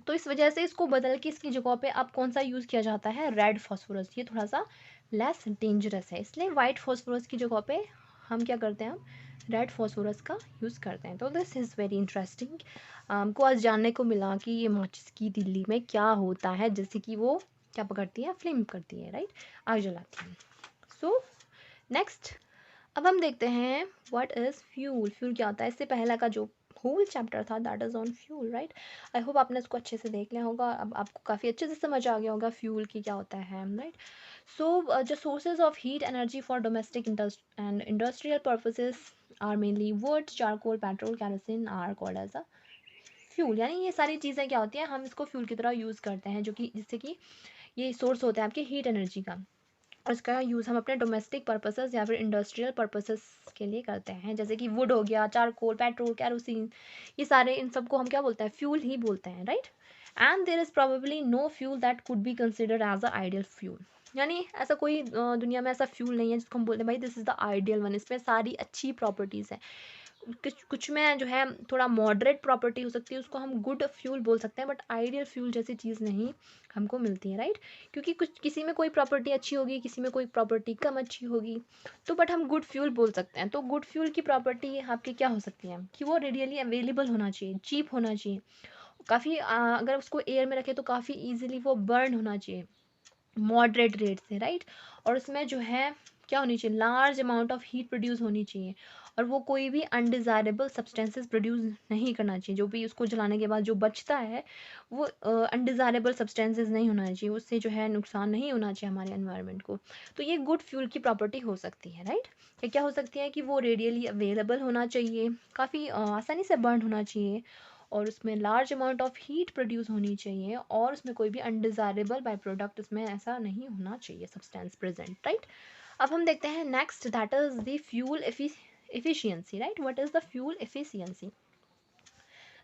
तो इस वजह से इसको बदल के इसकी जगह पे अब कौन सा यूज़ किया जाता है, रेड फॉस्फोरस। ये थोड़ा सा लेस डेंजरस है, इसलिए वाइट फॉस्फोरस की जगह पे हम क्या करते हैं, हम रेड फॉस्फोरस का यूज़ करते हैं। तो दिस इज़ वेरी इंटरेस्टिंग। हमको आज जानने को मिला कि ये माचिस की तीली में क्या होता है, जैसे कि वो क्या पकड़ती है, फ्लेम करती है, राइट, आग जलाती है। सो नेक्स्ट, अब हम देखते हैं व्हाट इज़ फ्यूल। फ्यूल क्या होता है, इससे पहला का जो होल चैप्टर था that is on fuel, right. I hope आपने इसको अच्छे से देख लिया होगा, अब आपको काफ़ी अच्छे से समझ आ गया होगा फ्यूल की क्या होता है, राइट। सो जो sources of heat energy for domestic and industrial purposes are mainly wood, charcoal, petrol, kerosene are called as a fuel. यानी ये सारी चीज़ें क्या होती हैं, हम इसको फ्यूल की तरह यूज़ करते हैं, जो कि जिससे कि ये सोर्स होता है आपके हीट एनर्जी का, और इसका यूज़ हम अपने डोमेस्टिक पर्पसेस या फिर इंडस्ट्रियल पर्पसेस के लिए करते हैं। जैसे कि वुड हो गया, चारकोल, पेट्रोल, कैरोसिन, ये सारे इन सबको हम क्या बोलते हैं, फ्यूल ही बोलते हैं, right. And there is probably no fuel that could be considered as a ideal fuel. यानी ऐसा कोई दुनिया में ऐसा फ्यूल नहीं है जिसको हम बोलते हैं भाई this is the ideal one, इसमें सारी अच्छी प्रॉपर्टीज़ हैं। कुछ कुछ में जो है थोड़ा मॉडरेट प्रॉपर्टी हो सकती है, उसको हम गुड फ्यूल बोल सकते हैं, बट आइडियल फ्यूल जैसी चीज़ नहीं हमको मिलती है, राइट। क्योंकि कुछ किसी में कोई प्रॉपर्टी अच्छी होगी, किसी में कोई प्रॉपर्टी कम अच्छी होगी, तो बट हम गुड फ्यूल बोल सकते हैं। तो गुड फ्यूल की प्रॉपर्टी आपकी क्या हो सकती है कि वो रेडियली अवेलेबल होना चाहिए, चीप होना चाहिए, काफ़ी अगर उसको एयर में रखें तो काफ़ी ईजिली वो बर्न होना चाहिए मॉडरेट रेट से, राइट। और उसमें जो है क्या होनी चाहिए, large amount of heat produce होनी चाहिए, और वो कोई भी अनडिज़ायरेबल सब्सटेंसेस प्रोड्यूस नहीं करना चाहिए। जो भी उसको जलाने के बाद जो बचता है वो अनडिज़ायरेबल सब्सटेंसेस नहीं होना चाहिए, उससे जो है नुकसान नहीं होना चाहिए हमारे एनवायरनमेंट को। तो ये गुड फ्यूल की प्रॉपर्टी हो सकती है, राइट। क्या क्या हो सकती है कि वो रेडियली अवेलेबल होना चाहिए, काफ़ी आसानी से बर्न होना चाहिए, और उसमें large amount of heat produce होनी चाहिए, और उसमें कोई भी अनडिज़ायरेबल बाय प्रोडक्ट उसमें ऐसा नहीं होना चाहिए सब्सटेंस प्रेजेंट, राइट। अब हम देखते हैं next, that is the fuel efficiency, right? What is the fuel efficiency?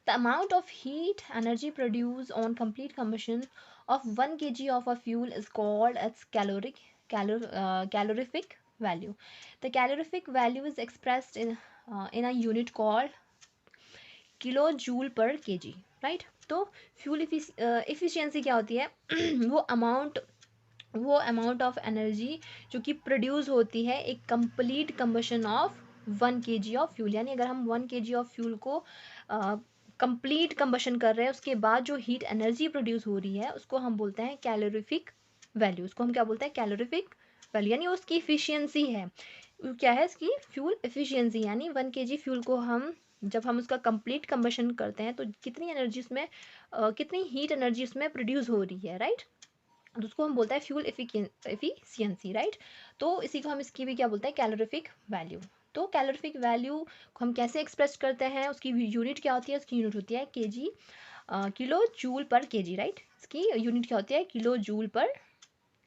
The amount of heat energy produced on complete combustion of 1 kg of a fuel is called its calorific value. The calorific value is expressed in a unit called kilo joule per KG, right. तो फ्यूल एफिशिएंसी क्या होती है? वो अमाउंट ऑफ एनर्जी जो कि प्रोड्यूस होती है एक complete combustion of 1 kg of fuel, यानी अगर हम 1 kg ऑफ फ्यूल को कंप्लीट कंबशन कर रहे हैं, उसके बाद जो हीट एनर्जी प्रोड्यूस हो रही है उसको हम बोलते हैं कैलोरीफिक वैल्यू। उसको हम क्या बोलते हैं? कैलोरीफिक वैल्यू, यानी उसकी इफिशियंसी है। वो क्या है? इसकी फ्यूल एफिशिएंसी, यानी 1 kg फ्यूल को हम जब हम उसका कंप्लीट कंबशन करते हैं तो कितनी एनर्जी उसमें कितनी हीट एनर्जी उसमें प्रोड्यूस हो रही है, राइट। तो उसको हम बोलते हैं फ्यूल एफिशिएंसी, राइट। तो इसी को हम इसकी भी क्या बोलते हैं? Calorific value. तो कैलोरीफिक वैल्यू को हम कैसे एक्सप्रेस करते हैं? उसकी यूनिट क्या होती है? उसकी यूनिट होती है KG, kilojoule per KG, right. इसकी यूनिट क्या होती है? Kilojoule per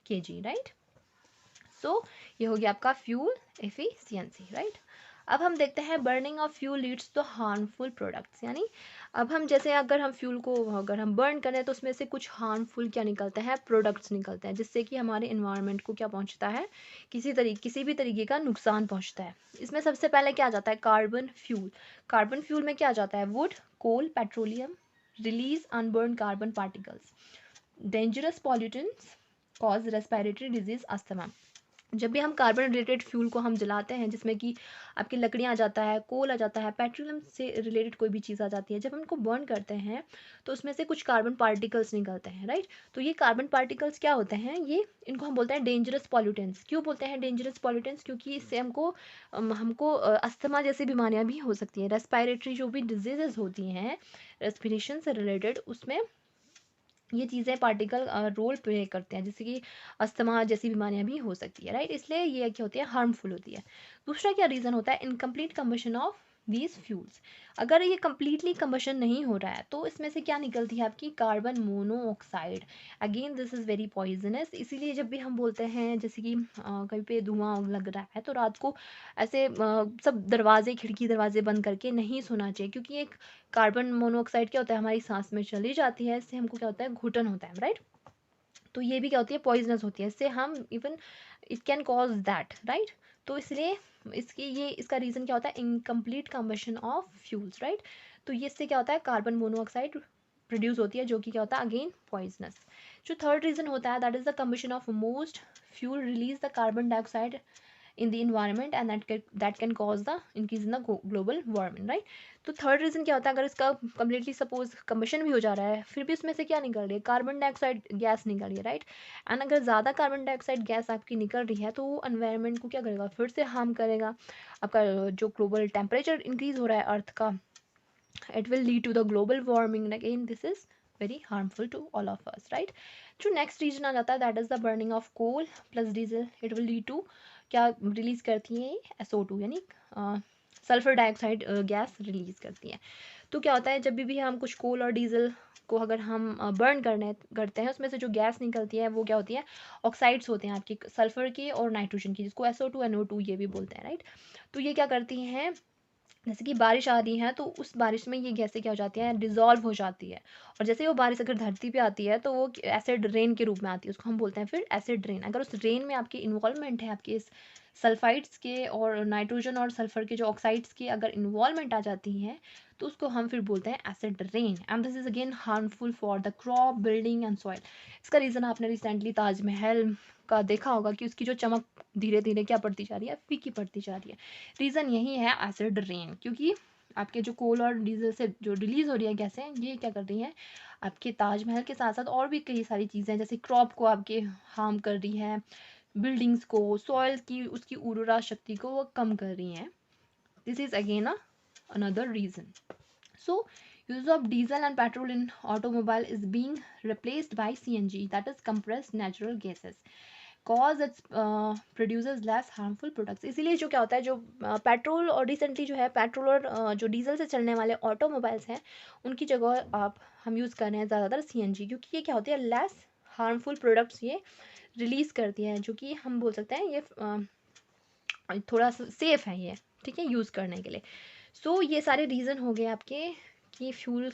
KG, right. So ये हो गया आपका फ्यूल एफिशिएंसी, राइट। अब हम देखते हैं burning of fuel leads to harmful products, यानी अब हम जैसे अगर हम फ्यूल को अगर हम बर्न करें तो उसमें से कुछ हार्मफुल क्या निकलते हैं? प्रोडक्ट्स निकलते हैं, जिससे कि हमारे इन्वायरमेंट को क्या पहुंचता है? किसी भी तरीके का नुकसान पहुंचता है। इसमें सबसे पहले क्या आ जाता है? Carbon fuel. कार्बन फ्यूल में क्या आ जाता है? Wood, coal, petroleum release unburnt carbon particles, dangerous pollutants cause respiratory disease, asthma. जब भी हम कार्बन रिलेटेड फ्यूल को हम जलाते हैं, जिसमें कि आपकी लकड़ियाँ आ जाता है, कोल आ जाता है, पेट्रोलियम से रिलेटेड कोई भी चीज़ आ जाती है, जब हम इनको बर्न करते हैं तो उसमें से कुछ कार्बन पार्टिकल्स निकलते हैं, राइट। तो ये कार्बन पार्टिकल्स क्या होते हैं? ये इनको हम बोलते हैं डेंजरस पॉल्यूटेंट्स। क्यों बोलते हैं डेंजरस पॉल्यूटेंट्स? क्योंकि इससे हमको अस्थमा जैसी बीमारियाँ भी हो सकती हैं। रेस्पिरेटरी जो भी डिजीजेज होती हैं रेस्पिरेशन से रिलेटेड, उसमें ये चीज़ें पार्टिकल रोल प्ले करते हैं, जैसे कि अस्थमा जैसी बीमारियां भी हो सकती है, राइट। इसलिए ये क्या होती है? हार्मफुल होती है। दूसरा क्या रीज़न होता है? Incomplete combustion of these fuels. अगर ये कम्प्लीटली कम्बशन नहीं हो रहा है तो इसमें से क्या निकलती है? आपकी carbon monoxide. Again this is very poisonous. इसीलिए जब भी हम बोलते हैं जैसे कि कहीं पे धुआं लग रहा है तो रात को ऐसे सब दरवाजे खिड़की दरवाजे बंद करके नहीं सोना चाहिए, क्योंकि एक कार्बन मोनोऑक्साइड क्या होता है? हमारी सांस में चली जाती है, इससे हमको क्या होता है? घुटन होता है, राइट। तो ये भी क्या होती है? पॉइजनस होती है, इससे हम even it can cause that, right. तो इसलिए इसका रीज़न क्या होता है? Incomplete combustion of fuels, right. तो ये इससे क्या होता है? कार्बन मोनोऑक्साइड प्रोड्यूस होती है, जो कि क्या होता है? Again poisonous. जो थर्ड रीज़न होता है, that is the combustion of most fuel release the carbon dioxide in the environment, and that can cause the increase in the global warming, right। तो थर्ड रीज़न क्या होता है? अगर इसका कम्प्लीटली सपोज कम्बशन भी हो जा रहा है, फिर भी उसमें से क्या निकल रही है? कार्बन डाइऑक्साइड गैस निकल रही है, राइट। एंड अगर ज़्यादा कार्बन डाइऑक्साइड गैस आपकी निकल रही है तो वो एनवायरनमेंट को क्या करेगा? फिर से हार्म करेगा। आपका जो ग्लोबल टेम्परेचर इंक्रीज हो रहा है अर्थ का, it will lead to the global warming, and again this is very harmful to all of us, right। जो नेक्स्ट रीजन आ जाता है, that is the burning of coal plus diesel. It will lead to क्या रिलीज करती है? SO2, यानी सल्फर डाइऑक्साइड गैस रिलीज करती है। तो क्या होता है? जब भी हम कुछ कोल और डीजल को अगर हम बर्न करते हैं, उसमें से जो गैस निकलती है वो क्या होती है? ऑक्साइड्स होते हैं आपके, सल्फर के और नाइट्रोजन की, जिसको SO2 NO2 ये भी बोलते हैं, राइट। तो ये क्या करती हैं? जैसे कि बारिश आ रही है तो उस बारिश में ये गैसें क्या हो जाती हैं? डिज़ोल्व हो जाती है। और जैसे वो बारिश अगर धरती पे आती है तो वो एसिड रेन के रूप में आती है, उसको हम बोलते हैं फिर एसिड रेन। अगर उस रेन में आपकी इन्वॉल्वमेंट है, आपके इस सल्फाइड्स के और नाइट्रोजन और सल्फर के जो ऑक्साइड्स की अगर इन्वॉल्वमेंट आ जाती है तो उसको हम फिर बोलते हैं acid rain, and this is again harmful for the crop, building and soil. इसका रीज़न आपने रिसेंटली ताजमहल का देखा होगा कि उसकी जो चमक धीरे धीरे क्या पड़ती जा रही है? फीकी पड़ती जा रही है। रीज़न यही है एसिड रेन, क्योंकि आपके जो कोल और डीजल से जो रिलीज हो रही है गैसें, ये क्या कर रही हैं? आपके ताजमहल के साथ साथ और भी कई सारी चीज़ें, जैसे क्रॉप को आपके हार्म कर रही है, बिल्डिंग्स को, सॉइल की उसकी उर्वरा शक्ति को वो कम कर रही हैं। This is again another reason. So, use of diesel and petrol in automobile is being replaced by CNG, that is compressed natural gases. Cause it produces less harmful products. इसीलिए जो क्या होता है, जो पेट्रोल और रिसेंटली जो है पेट्रोल और जो डीजल से चलने वाले ऑटोमोबाइल्स हैं, उनकी जगह आप हम यूज़ कर रहे हैं ज़्यादातर CNG, क्योंकि ये क्या होती है, लेस हार्मफुल प्रोडक्ट्स ये रिलीज़ करती है, जो कि हम बोल सकते हैं ये थोड़ा सेफ है ये, ठीक है, यूज़ करने के लिए। सो ये सारे रीज़न हो गए आपके कि फ्यूल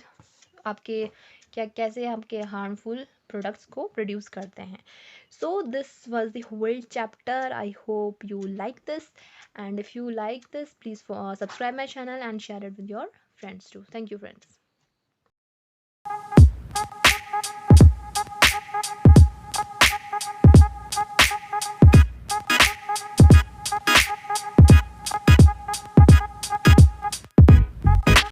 आपके क्या कैसे आपके हार्मफुल प्रोडक्ट्स को प्रोड्यूस करते हैं। So this was the whole chapter. I hope you like this, and if you like this please subscribe my channel and share it with your friends too. Thank you, friends.